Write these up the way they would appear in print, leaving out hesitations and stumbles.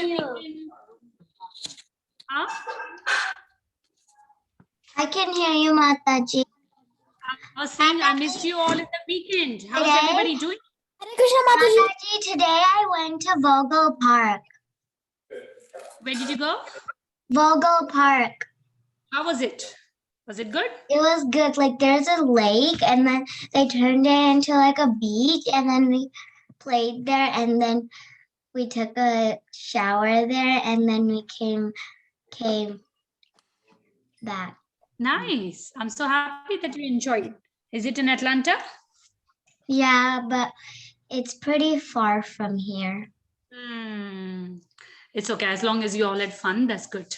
weekend? Huh? I can hear you, Mataji. I was saying I missed you all in the weekend. How's Today? everybody doing? Mataji, today I went to Vogel Park. Where did you go? Vogel Park. How was it? Was it good? It was good. Like there's a lake and then they turned it into like a beach and then we played there and then we took a shower there and then we came back. Nice. I'm so happy that you enjoyed it. Is it in Atlanta? Yeah, but it's pretty far from here. It's okay. As long as you all had fun, that's good.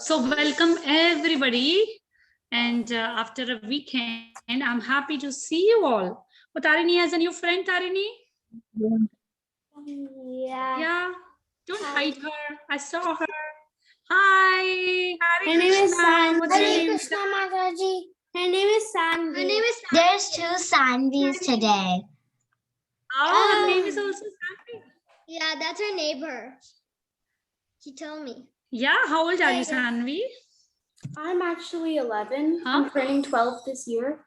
So welcome everybody. And after a weekend, I'm happy to see you all. Oh, Tarini has a new friend, Tarini? Yeah. Yeah. Don't hide her. I saw her. Hi. Hare Her name is Krishna. San. What's your Hare name? Krishna Mataji. Her name is Sanvi. There's 2 Sanvis today. Oh, her name is also Sanvi. Yeah, that's her neighbor. She told me. Yeah. How old are you, Sanvi? I'm actually 11. Huh? I'm turning 12 this year.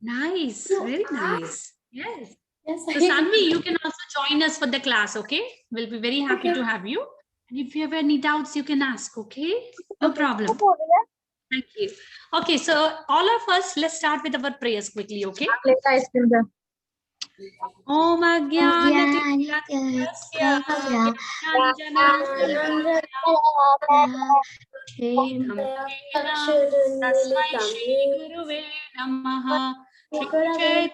Nice. You Very are? nice. Yes. Yes, So Sanvi, you can also join us for the class, okay? We'll be very happy Okay. to have you. And if you have any doubts, you can ask, okay? No problem. Thank you. Okay, so all of us, let's start with our prayers quickly, okay? Om Tasmai Shri Guruve Namaha Shri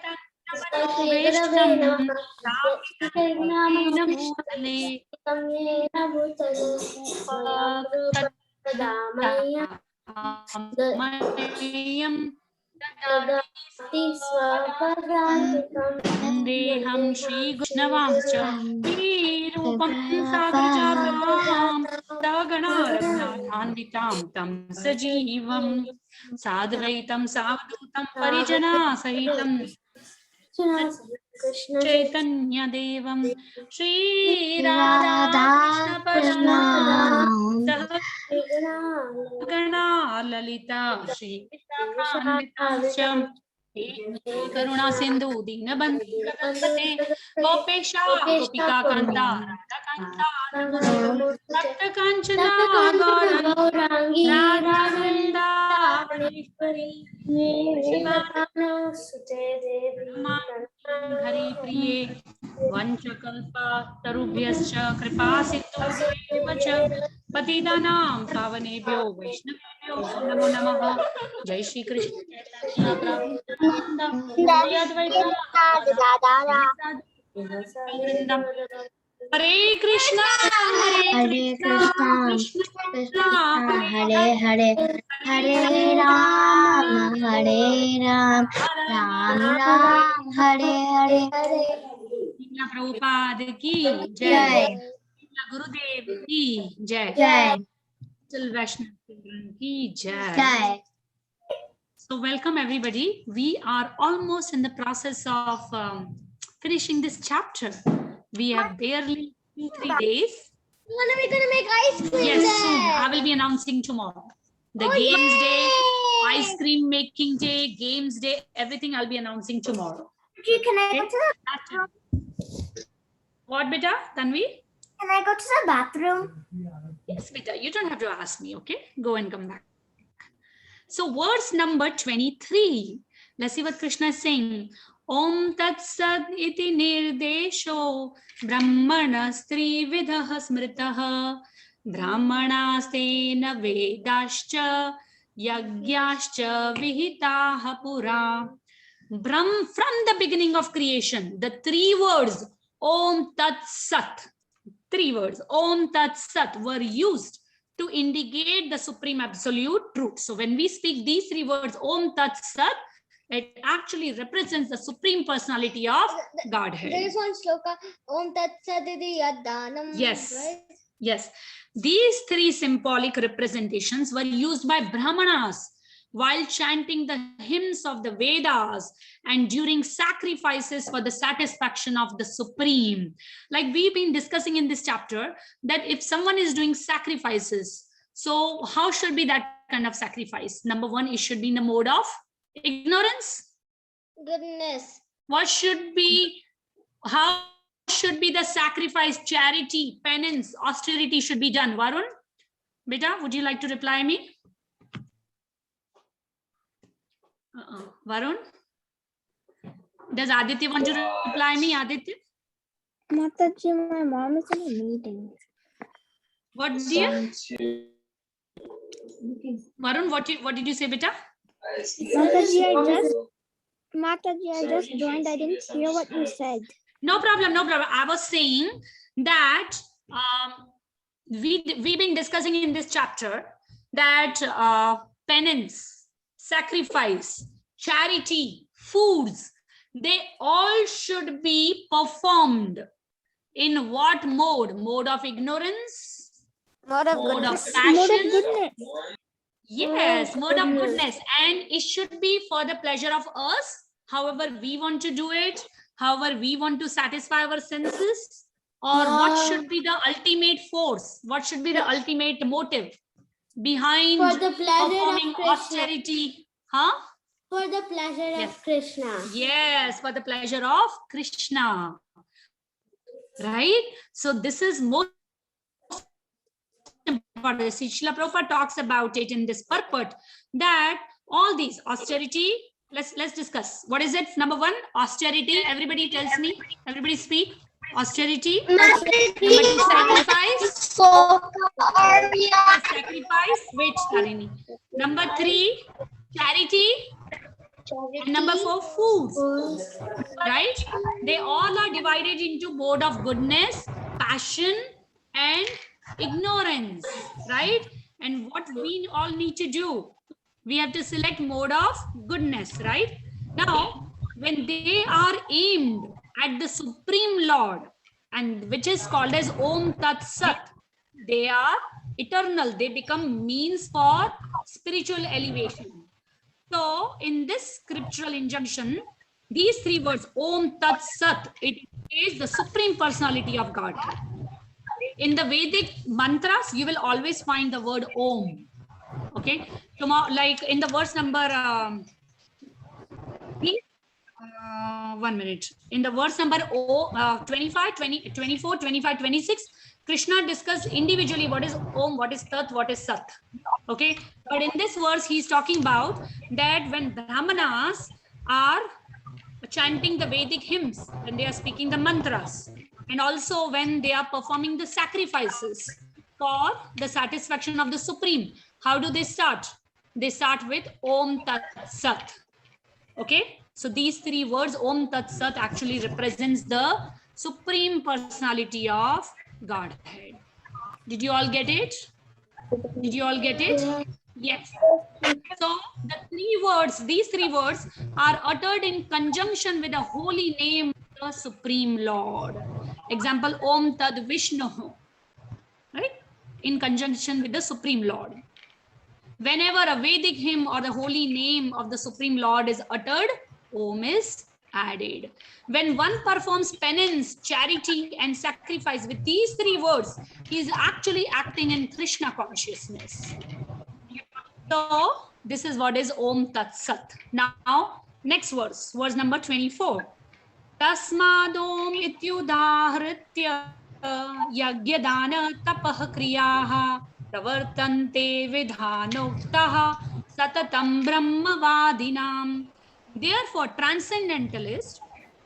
Chaitanya Vandeham Shri Gnavamcha Virupam Sagrajatam Sagana Raghunathanvitam Tam Sajivam Sadvaitam Savdutam Parijana Sahitam Chaitanya Devam Shri Radha Krishna Padam Gana Lalita Shri Visakham Karuna Sindhu Dina Bandhate Gopesha Gopika Kanta Radha Kanta Bhakta Kanchana Gaurangi Radha Vrinda Hari Priye Vanchakalpa Tarubhyascha Kripa Sindhu Patidanam Pavanebhyo Vaishnavebhyo Namo Namaha Jai Shri Krishna Chaitanya Prabhu Nityananda Shri Advaita Vrindam Hare Krishna Hare Krishna, Krishna Hare Hare, Hare Ram, Hare Ram, Ram Ram, Hare Hare. Srila Prabhupada ki Jai. Jai. Srila Gurudev ki Jai. Jai. Srila Vaishnava Children ki Jai. Jai. So welcome everybody. We are almost in the process of finishing this chapter. We have barely 2-3 days. When are we gonna make ice cream? Yes, soon. I will be announcing tomorrow. The games day, ice cream making day, games day, everything I'll be announcing tomorrow. Can I go to the After- What, beta, Tanvi? Can I go to the bathroom? Yes, beta, you don't have to ask me, okay? Go and come back. So verse number 23. Let's see what Krishna is saying. Om Tat Sad iti nirdesho brahmanastri vidah smritaha brahmanastena vedascha yagyascha vihitaha pura. From the beginning of creation, the 3 words Om Tat Sat, 3 words Om Tat Sat were used to indicate the supreme absolute truth. So when we speak these 3 words Om Tat Sat, it actually represents the supreme personality of Godhead. There is one shloka. Om Tat Sadidi Yaddanam. Yes. Right? Yes. These 3 symbolic representations were used by Brahmanas while chanting the hymns of the Vedas and during sacrifices for the satisfaction of the Supreme. Like we've been discussing in this chapter, that if someone is doing sacrifices, so how should be that kind of sacrifice? Number one, it should be in the mode of ignorance. Goodness. What should be, how should be the sacrifice? Charity, penance, austerity should be done. Varun, beta, would you like to reply me? Varun, does Aditya want to reply me? Aditya, Mataji, my mom is in a meeting. what dear? Varun, what did you say, beta? Mataji, I just joined. I didn't hear what you said. No problem, no problem. I was saying that we've been discussing in this chapter that penance, sacrifice, charity, foods, they all should be performed in what mode? Mode of ignorance? Mode of Mode of goodness. passion? Mode of goodness. Yes, mode of goodness. And it should be for the pleasure of us, however we want to do it, however we want to satisfy our senses, or what should be the ultimate force? What should be the ultimate motive behind For the pleasure performing of Krishna. austerity? Huh? For the pleasure Yes. of Krishna. Yes, for the pleasure of Krishna. Right? So this is most important. Srila Prabhupada talks about it in this purport, that all these austerity, let's discuss. What is it? Number one, austerity. Everybody tells me. Everybody speak. Austerity. Number two, sacrifice. Sacrifice. Wait, Tarini. Number three, charity. And number four, foods. Right? They all are divided into mode of goodness, passion, and ignorance. Right? And what we all need to do, we have to select mode of goodness. Right? Now, when they are aimed at the Supreme Lord, and which is called as Om Tat Sat, they are eternal. They become means for spiritual elevation. So, in this scriptural injunction, these three words, Om Tat Sat, it is the Supreme Personality of God. In the Vedic mantras, you will always find the word Om. Okay, like in the verse number 1 minute. In the verse number 25, 20, 24, 25, 26, Krishna discussed individually what is Om, what is Tat, what is Sat. Okay, but in this verse, he is talking about that when Brahmanas are chanting the Vedic hymns, when they are speaking the mantras, and also when they are performing the sacrifices for the satisfaction of the Supreme, how do they start? They start with Om Tat Sat. Okay, so these three words, Om Tat Sat, actually represents the Supreme Personality of Godhead. Did you all get it? Did you all get it? Yes. So the three words, these three words are uttered in conjunction with the holy name of the Supreme Lord. Example, Om Tad Vishnu, right? In conjunction with the Supreme Lord. Whenever a Vedic hymn or the holy name of the Supreme Lord is uttered, Om is added. When one performs penance, charity, and sacrifice with these three words, he is actually acting in Krishna consciousness. So, this is what is Om Tat Sat. Now, next verse, verse number 24. Tasmadom ityudahritya yagyadana tapah kriyaha pravartante vidhanoktaha satatam brahmavadinam. Therefore, transcendentalists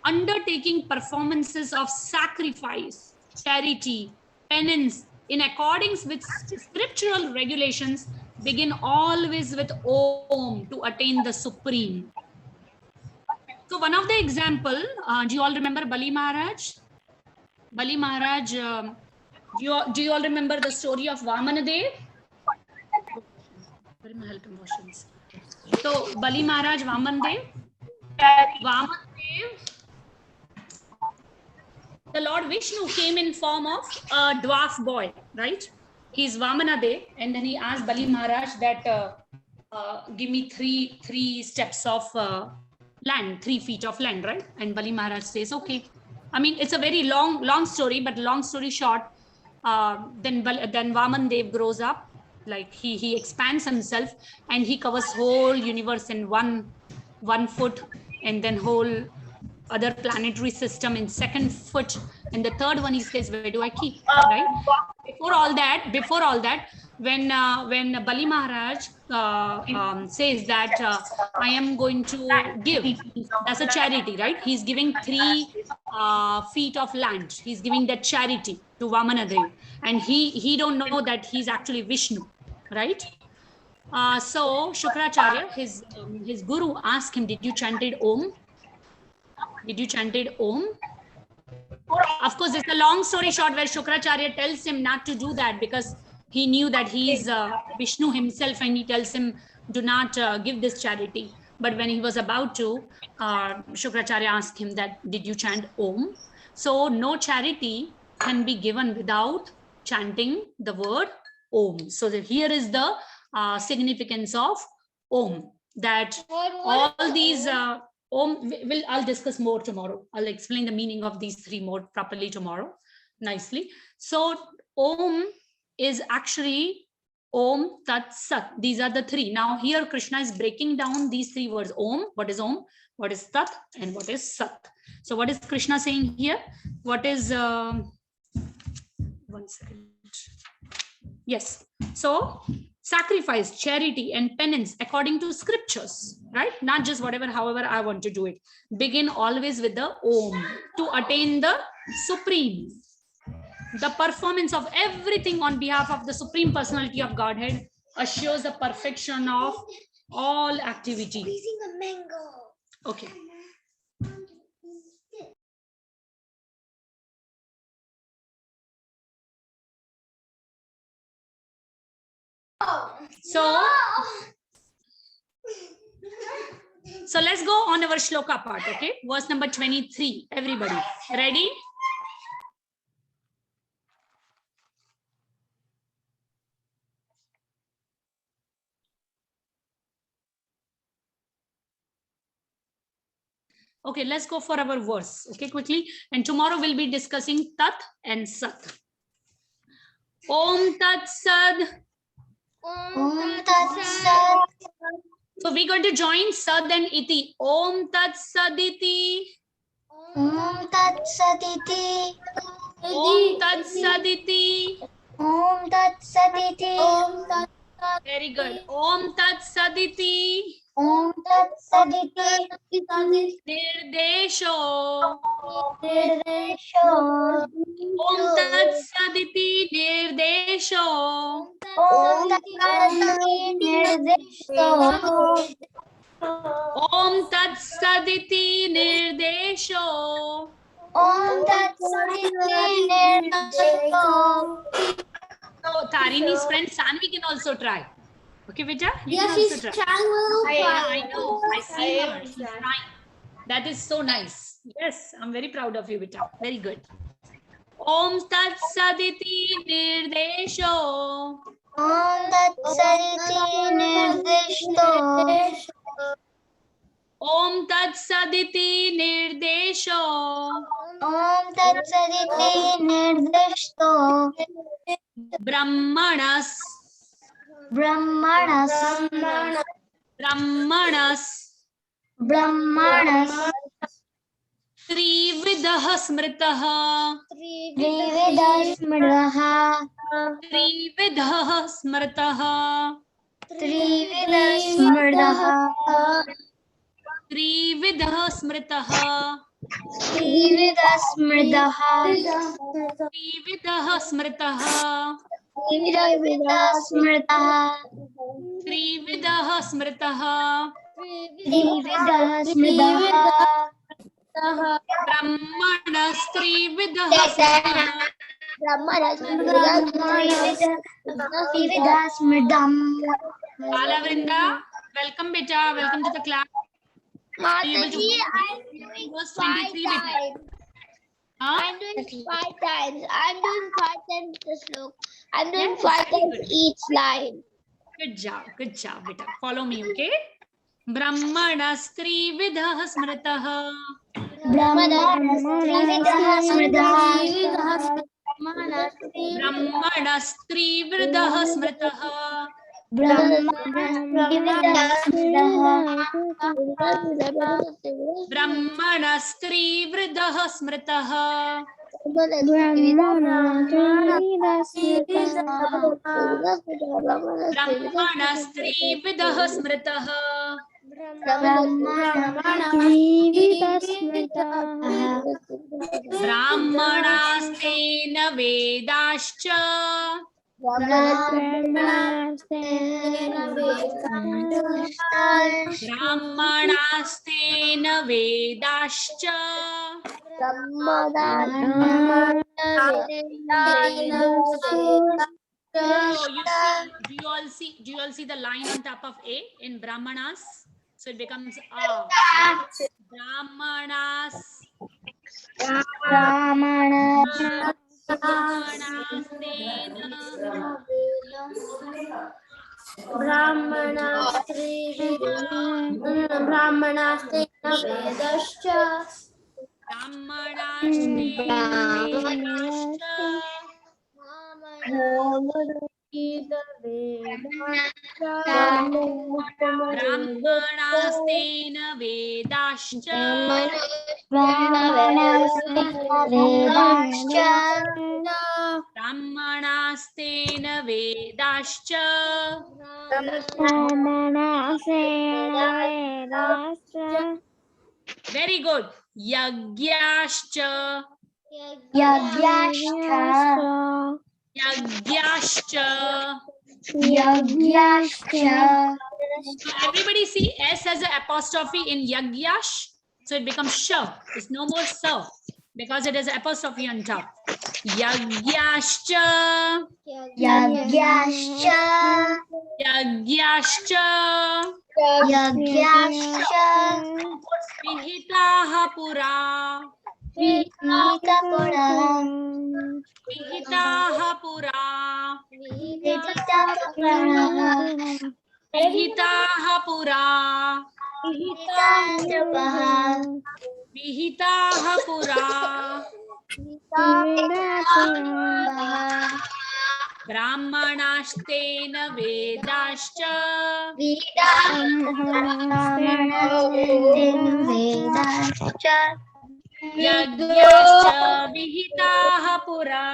undertaking performances of sacrifice, charity, penance in accordance with scriptural regulations begin always with Om to attain the Supreme. So one of the example, do you all remember Bali Maharaj? Bali Maharaj, do you all remember the story of Vamanadev? So Bali Maharaj, Vamanadev, the Lord Vishnu came in form of a dwarf boy, right? He's Vamanadev, and then he asked Bali Maharaj that give me three steps of land, 3 feet of land, right? And Bali Maharaj says, okay. I mean, it's a very long story, but long story short, then Vaman Dev grows up, like he expands himself and he covers whole universe in one foot, and then whole other planetary system in 2nd foot, and the 3rd one he says, where do I keep, right? Before all that, when Bali Maharaj says that I am going to give, that's a charity, right? He's giving 3 feet of land. He's giving that charity to Vamanadev, and he don't know that he's actually Vishnu, right? So Shukracharya, his guru, asked him, did you chanted Om? Did you chanted Om? Of course, it's a long story short where Shukracharya tells him not to do that because he knew that he is Vishnu himself, and he tells him, do not give this charity. But when he was about to, Shukracharya asked him that, did you chant Om? So no charity can be given without chanting the word Om. So here is the significance of Om, that all these Om, I'll discuss more tomorrow. I'll explain the meaning of these 3 more properly tomorrow, nicely. So Om is actually Om, Tat, Sat. These are the 3. Now here Krishna is breaking down these 3 words. Om, what is Om? What is Tat? And what is Sat? So what is Krishna saying here? What is, 1 second. Yes. So sacrifice, charity, and penance according to scriptures, right? Not just however I want to do it. Begin always with the Om to attain the Supreme. The performance of everything on behalf of the Supreme Personality of Godhead assures the perfection of all activity. Squeezing a mango. Okay. So let's go on our shloka part, okay? Verse number 23. Everybody, ready? Okay, let's go for our verse, okay, quickly. And tomorrow we'll be discussing Tat and Sat. Om Tat Sad. Om Tat Sat. So we're going to join Sad and Iti. Om Tat Saditi. Om Tat Saditi. Om Tat Saditi. Om Tat Saditi. Very good. Om Tat Saditi. Om Tat Saditi. Nirdesho. Nirdesho. Om Tat Saditi Nirdesho. Om Tat Saditi Nirdesho. Om Tat Saditi Nirdesho. Om Tat Saditi Nirdesho. So Tarini's friend Sanvi can also try. Okay, Vijay? You Yes, can also she's try. trying. Yeah, I know. I see her. She's trying. That is so nice. Yes, I'm very proud of you, Vijay. Very good. Om Tat Saditi Nirdesho. Om Tat Saditi Nirdesho. Om Tat Saditi Nirdesho. Om Tat Saditi Nirdesho. Brahmanas. Brahmanas. Brahmanas. Brahmanas. Trividah Smritaha. Trividah Smritaha. Trividah Smritaha. Trividah Smritaha. Trividah Smritaha. Trividah Smritaha. Trividah Smritaha. Trividah Smritaha. Trividah Smritaha. Trividah Smritaha. Brahmanas Trividah Smritaha. Trividah Smritam. Bala Vrinda, welcome beta, welcome to the class. Mataji, I'm doing Verse 5 23 beta. times. Huh? I'm doing 5 times. I'm doing 5 times the slope. I'm doing Yes, 5 very times good. each line. Good job, beta. Follow me, okay? ब्रह्मणस्त्रिविधः स्मृतः ब्रह्मणस्त्रिविधः स्मृतः ब्रह्मणस्त्रिविधः स्मृतः ब्रह्मणस्त्रिविधः स्मृतः ब्राह्मणास्तेन वेदाश्च ब्राह्मणास्तेन वेदाश्च So do you all see the line on top of A in Brahmanas? So it becomes A. Brahmanas. ब्राह्मणास्तेन वेदश्च ब्राह्मणास्तेन वेदाश्च ब्राह्मणास्तेन वेदाश्च Very good. Yagyascha. So everybody see S as an apostrophe in Yagyash. So it becomes Sha. It's no more Sa because it has an apostrophe on top. Yagyascha. Vihitaha pura. Vihitaha pura. Vihitaha pura. Vihitaha pura. Brahmanashtena vedascha. Yagyascha vihitaha pura.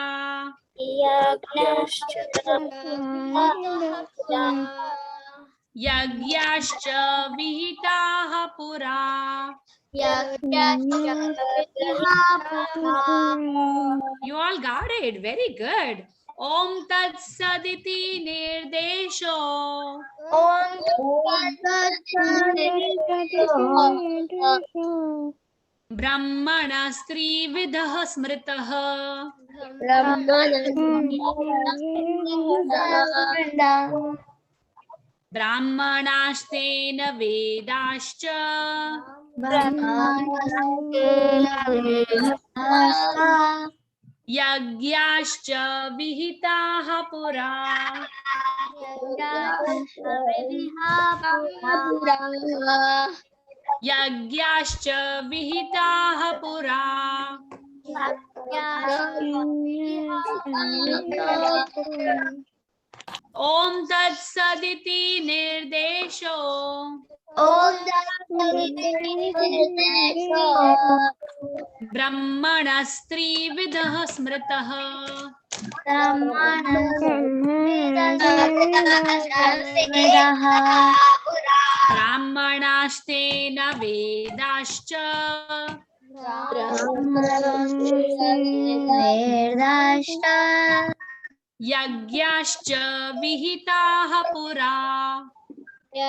Yagyascha vihitaha pura. You all got it. Very good. Om Tat Saditi Nirdesho. Brahmanastri Vidha Smritaha. Brahmanastena Vedascha. Yagyascha Vihitaha pura. Yagyascha Vihitaha pura. Om Tat Saditi Nirdesho. Brahmanastri Vidha Smritaha. Brahmanastena Vedascha. Yagyascha Vihitaha pura. You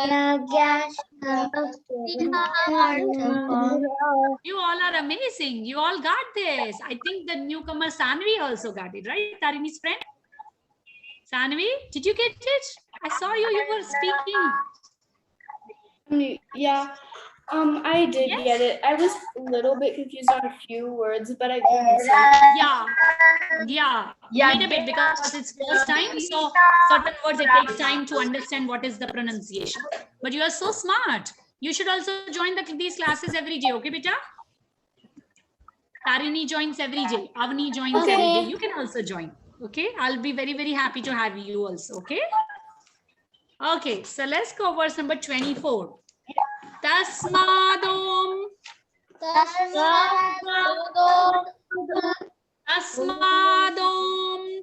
all are amazing. You all got this. I think the newcomer Sanvi also got it, right? Tarini's friend? Sanvi, did you get it? I saw you were speaking. Yeah. I did Yes? get it. I was a little bit confused on a few words, but I got it. Yeah. Wait a bit, because it's first time, so certain words it takes time to understand what is the pronunciation. But you are so smart. You should also join these classes every day, okay, beta? Tarini joins every day. Avni joins every day. You can also join. Okay, I'll be very, very happy to have you also. Okay. Okay, so let's go verse number 24. Tasmadom. Tasmadom.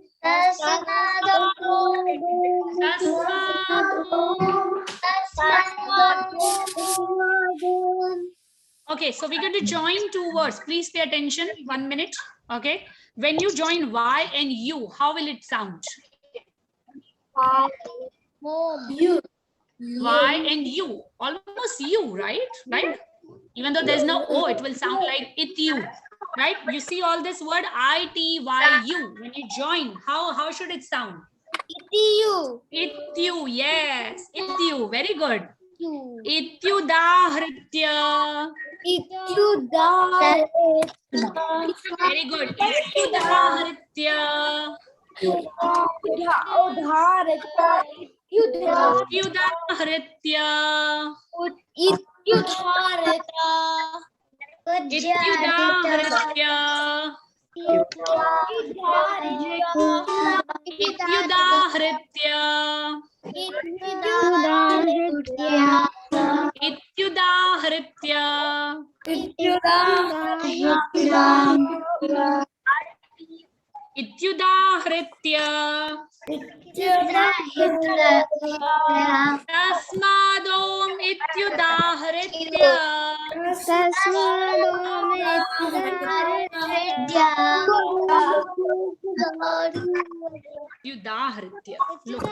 Okay, so we're going to join two words. Please pay attention. 1 minute. Okay. When you join Y and U, how will it sound? You. Y and U. Almost U, right? Right? Even though there's no O, it will sound like it you. Right? You see all this word ITYU. When you join, how should it sound? You. Ityu, yes. Ityu, very good. Ityudahritya. Very good. Ityudahritya. Ityudahritya. Good job, Ityudahritya. Ityudahritya. Ityudahritya. Ityudahritya. Tasmadom ityudahritya. Ityudahritya. Look.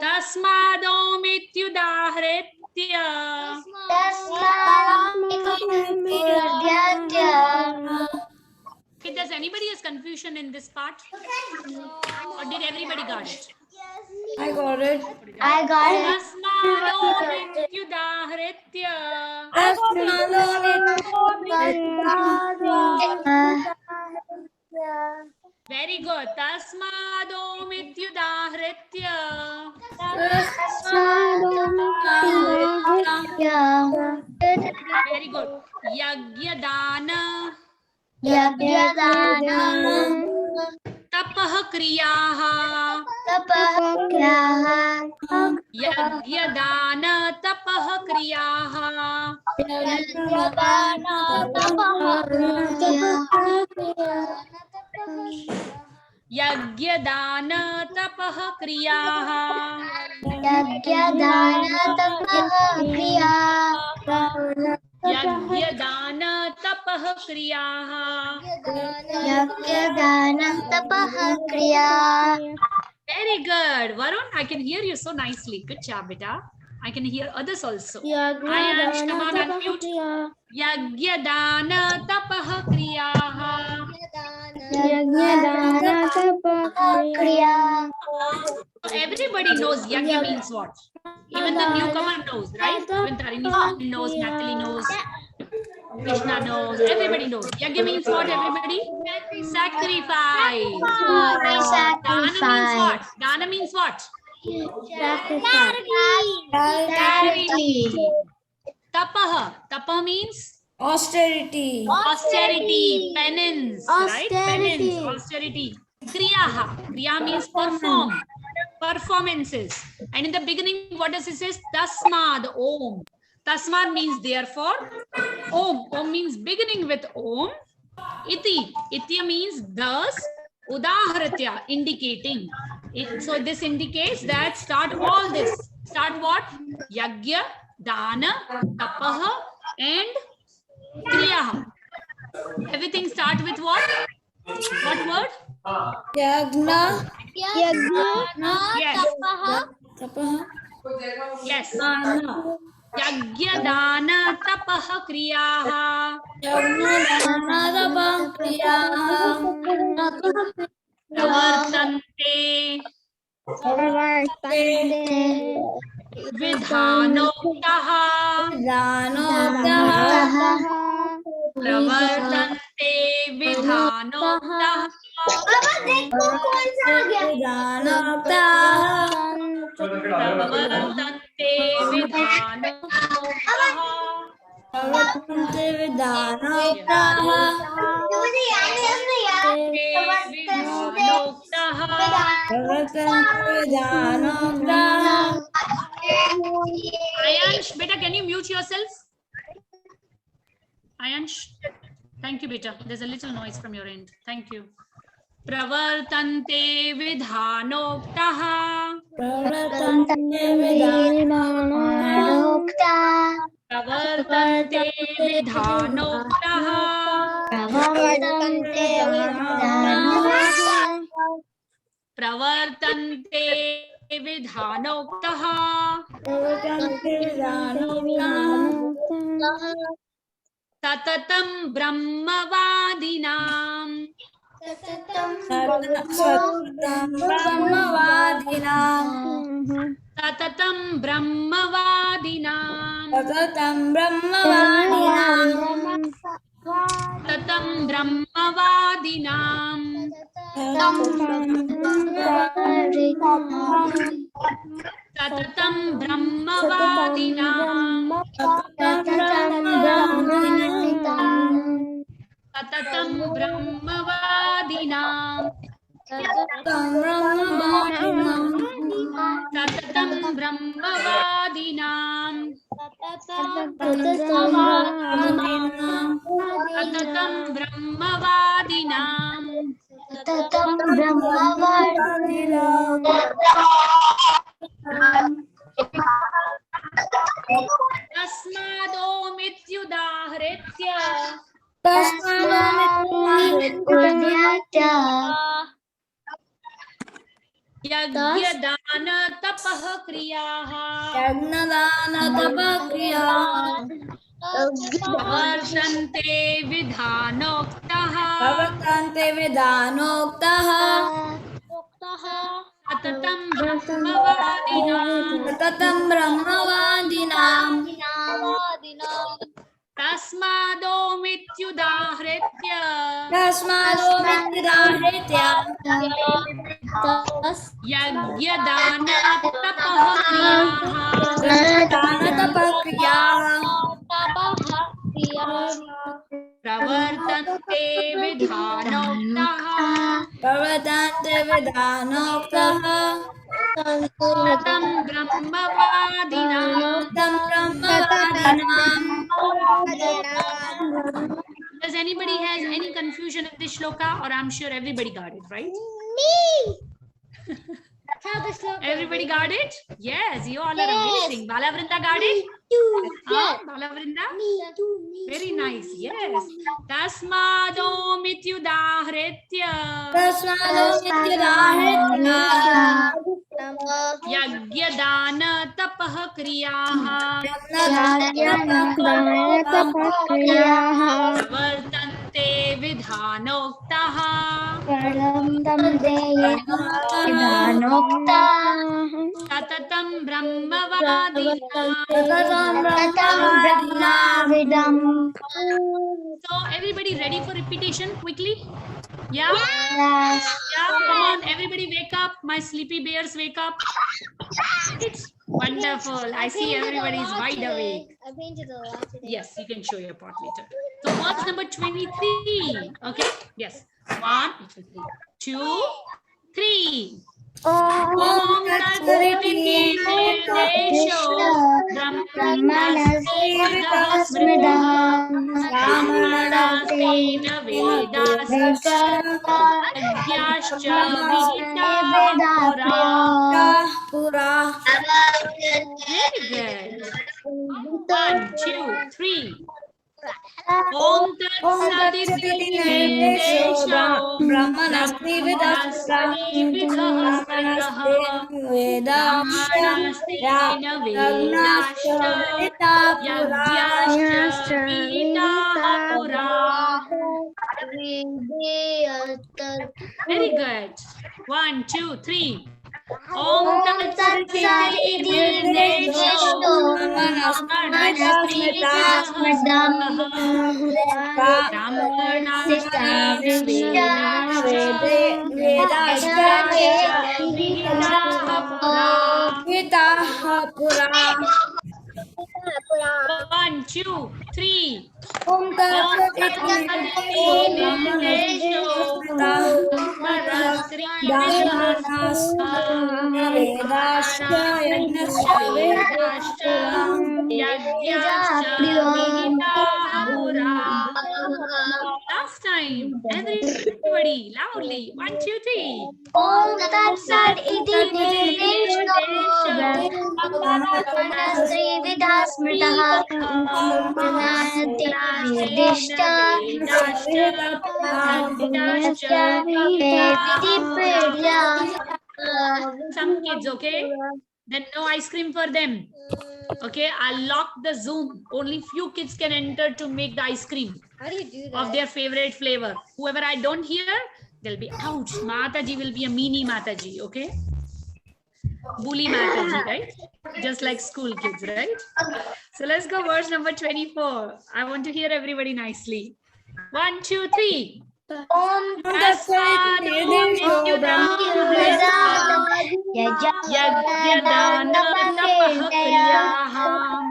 Tasmadom ityudahritya. Okay, does anybody has confusion in this part? Or did everybody got it? I got it. I got it. Tasmadom ityudahritya. Very good. Tasmadom ityudahritya. Very good. Yagyadana. Tapah kriyaha. Yagyadana tapah kriyaha. Yagyadana tapah kriyaha. Yagyadana tapah kriyaha. Very good. Varun, I can hear you so nicely. Good job, beta. I can hear others also. Ayash, come on, unmute. Yagyadana tapah kriyaha. So everybody knows yagya means what. Even the newcomer knows, right? Even Tarini knows, Natalie knows, Krishna knows, everybody knows. Yagya means what, everybody? Sacrifice. Dana means what? Charity. Tapah means? Austerity. Austerity, penance, right? Penance, austerity. Kriya means perform, performances. And in the beginning, what does it say? Tasmad, Om. Tasmad means therefore. Om means beginning with Om. Iti means thus. Udaharatya, indicating. So this indicates that start all this. Start what? Yagya, Dana, Tapaha, and Kriya. Everything start with what? What word? Yagna. Yes. Yes. Yagya dana tapaha kriyaha. Pravartante. विधानोक्तः प्रवर्तन्ते विधानोक्तः प्रवर्तन्ते विधानोक्तः Ayansh, beta, can you mute yourself? Ayansh, thank you, beta. There's a little noise from your end. Thank you. Pravartante vidhanoktah. Pravartante vidhanoktah. Pravartante vidhanoktah. Tatatam brahmavadinam. Tatatam brahmavadinam. Tatatam brahmavadinam. Tatatam brahmavadinam. Tatatam brahmavadinam. Tatatam brahmavadinam. Tatatam brahmavadinam. Tatatam brahmavadinam. Tatatam brahmavadinam. Tasmadomityudahritya. Yagyadana tapah kriyaha. Pravartante vidhanoktah. Tatatam brahmavadinam. Tasmadomityudahritya. Yagyadana tapah kriyaha. Pravartante vidhanoktah. Tatatam brahmavadinam. Does anybody has any confusion in this shloka, or I'm sure everybody got it, right? Everybody got it? Yes, you all are amazing. Balavrinda got it? Balavrinda? Very nice. Yes. Tasmadomityudahritya. Yagyadana tapah kriyaha. Pravartante vidhanoktah. Tatatam brahmavadinam. So everybody ready for repetition quickly? Yeah? Yeah, come on, everybody wake up. My sleepy bears, wake up. It's wonderful. I see everybody's wide awake. I painted a lot today. Yes, you can show your part later. So what's number 23? Okay, yes. 1, 2, 3. Om Tat Sati Nirdesho Brahmanasmidam Brahmanasena Vedascha Agyascha Vihita Pura. Very good. 1, 2, 3. Om Tat Sati Nirdesho Brahmanasmidascha Vedascha Yagyascha Vihita. Very good. 1, 2, 3. Om Tat Sat Iti Nirdeşo Manasmridam One, two, three. Om Tat Sat Iti Nirdeşo Last time, everybody, loudly. 1, 2, 3. Om Tat Sat Iti Nirdeşo Manasmridam Some kids, okay? Then no ice cream for them. Okay, I'll lock the Zoom. Only few kids can enter to make the ice cream How do you do that? of their favorite flavor. Whoever I don't hear, they'll be ouch. Mataji will be a mini Mataji, okay? Bully Mataji, right? Just like school kids, right? So let's go verse number 24. I want to hear everybody nicely. 1, 2, 3. Om Tat Sat Iti Yagyadana tapah kriyaham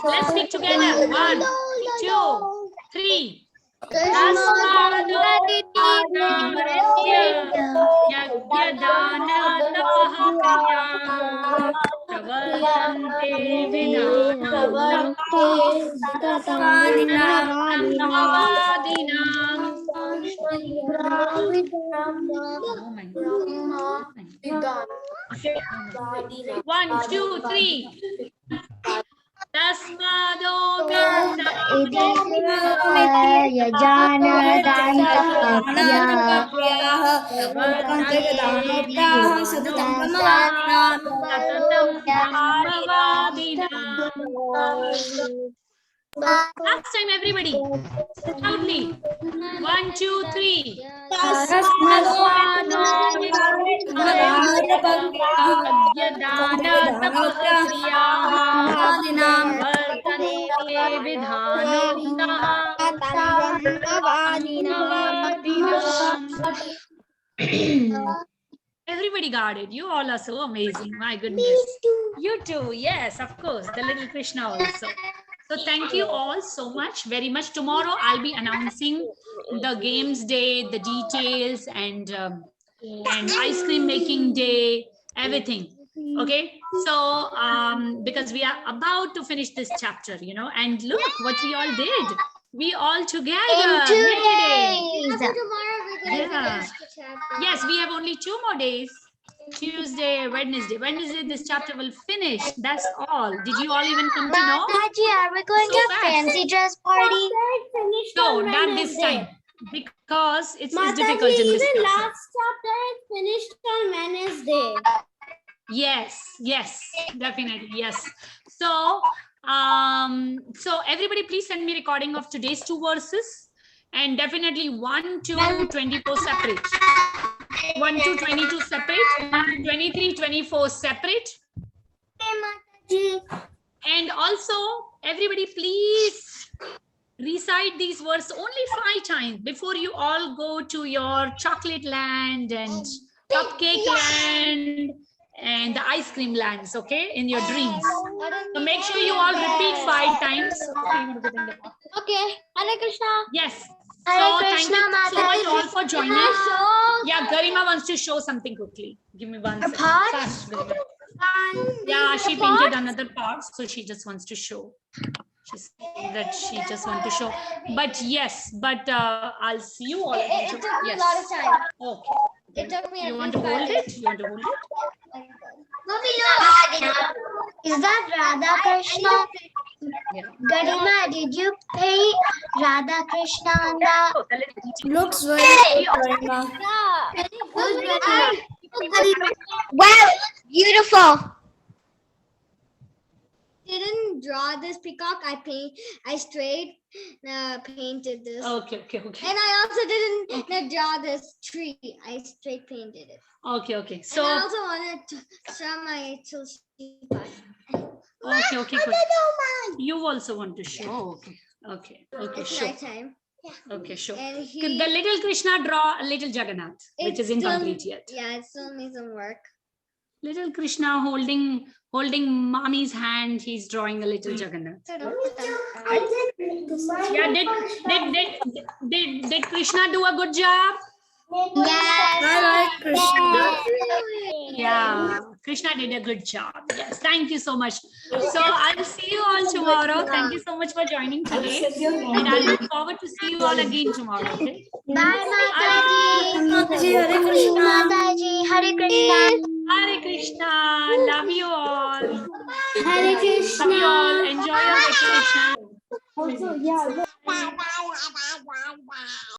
Let's speak together. 1, 2, 3. One, two, three. Tasmado Last time, everybody. Loudly. 1, 2, 3. Everybody got it. You all are so amazing. My goodness. You too. Yes, of course. The little Krishna also. So thank you all so much, very much. Tomorrow I'll be announcing the games day, the details, and ice cream making day, everything. Okay. So because we are about to finish this chapter, you know, and look what we all did. We all together. In 2 made days. Tomorrow we're going to Yeah. finish the chapter. Yes, we have only 2 more days. Tuesday, Wednesday. Wednesday, this chapter will finish. That's all. Did you all even come to know? Mataji, are we going So to fast. fancy dress party? No, not this time. Because it's difficult in this even chapter. last chapter is finished on Wednesday. Yes, definitely. Yes. So, so everybody please send me recording of today's 2 verses. And definitely 1 to 24 separate. 1 to 22 separate. 23, 24 separate. And also, everybody please recite these verses only 5 times before you all go to your chocolate land and cupcake land and the ice cream lands, okay, in your dreams. So make sure you all repeat 5 times. Okay. Hare Krishna. Yes. Hare So thank Krishna, you so much all for joining. So, Yeah, Garima wants to show something quickly. Give me 1 second. pot? Fast, Garima. Yeah, she painted another part, so she just wants to show. She's saying that she just want to show. But yes, I'll see you all again. It took me a Yes. lot of time. Okay. It took me. You at want to least hold 5 it? You want to hold it? Mommy, no. Is that Radha Krishna? Yeah. Garima, did you paint Radha Krishna on the? Looks very good, Garima. Wow, beautiful. Didn't draw this peacock. I straight painted this. Okay. And I also didn't draw this tree. I straight painted it. Okay. So So I also wanted to show my Tulsi part. okay. Good. You also want to show. Okay. It's Sure. nighttime. Okay, sure. And Could the little Krishna draw a little Jagannath, which It is still- incomplete yet. Yeah, it still needs some work. Little Krishna holding mommy's hand. He's drawing a little Jagannath. So don't put that. Yeah. Did Krishna do a good job? Yes. I like Krishna. Yeah, Krishna did a good job. Yes, thank you so much. So I'll see you all tomorrow. Thank you so much for joining today. And I look forward to see you all again tomorrow. Okay. Bye, Mataji. Mataji, Hare Krishna. Mataji, Hare Krishna. Hare Krishna. Love you all. Hare Love you all. Enjoy your vacation. Also, yeah.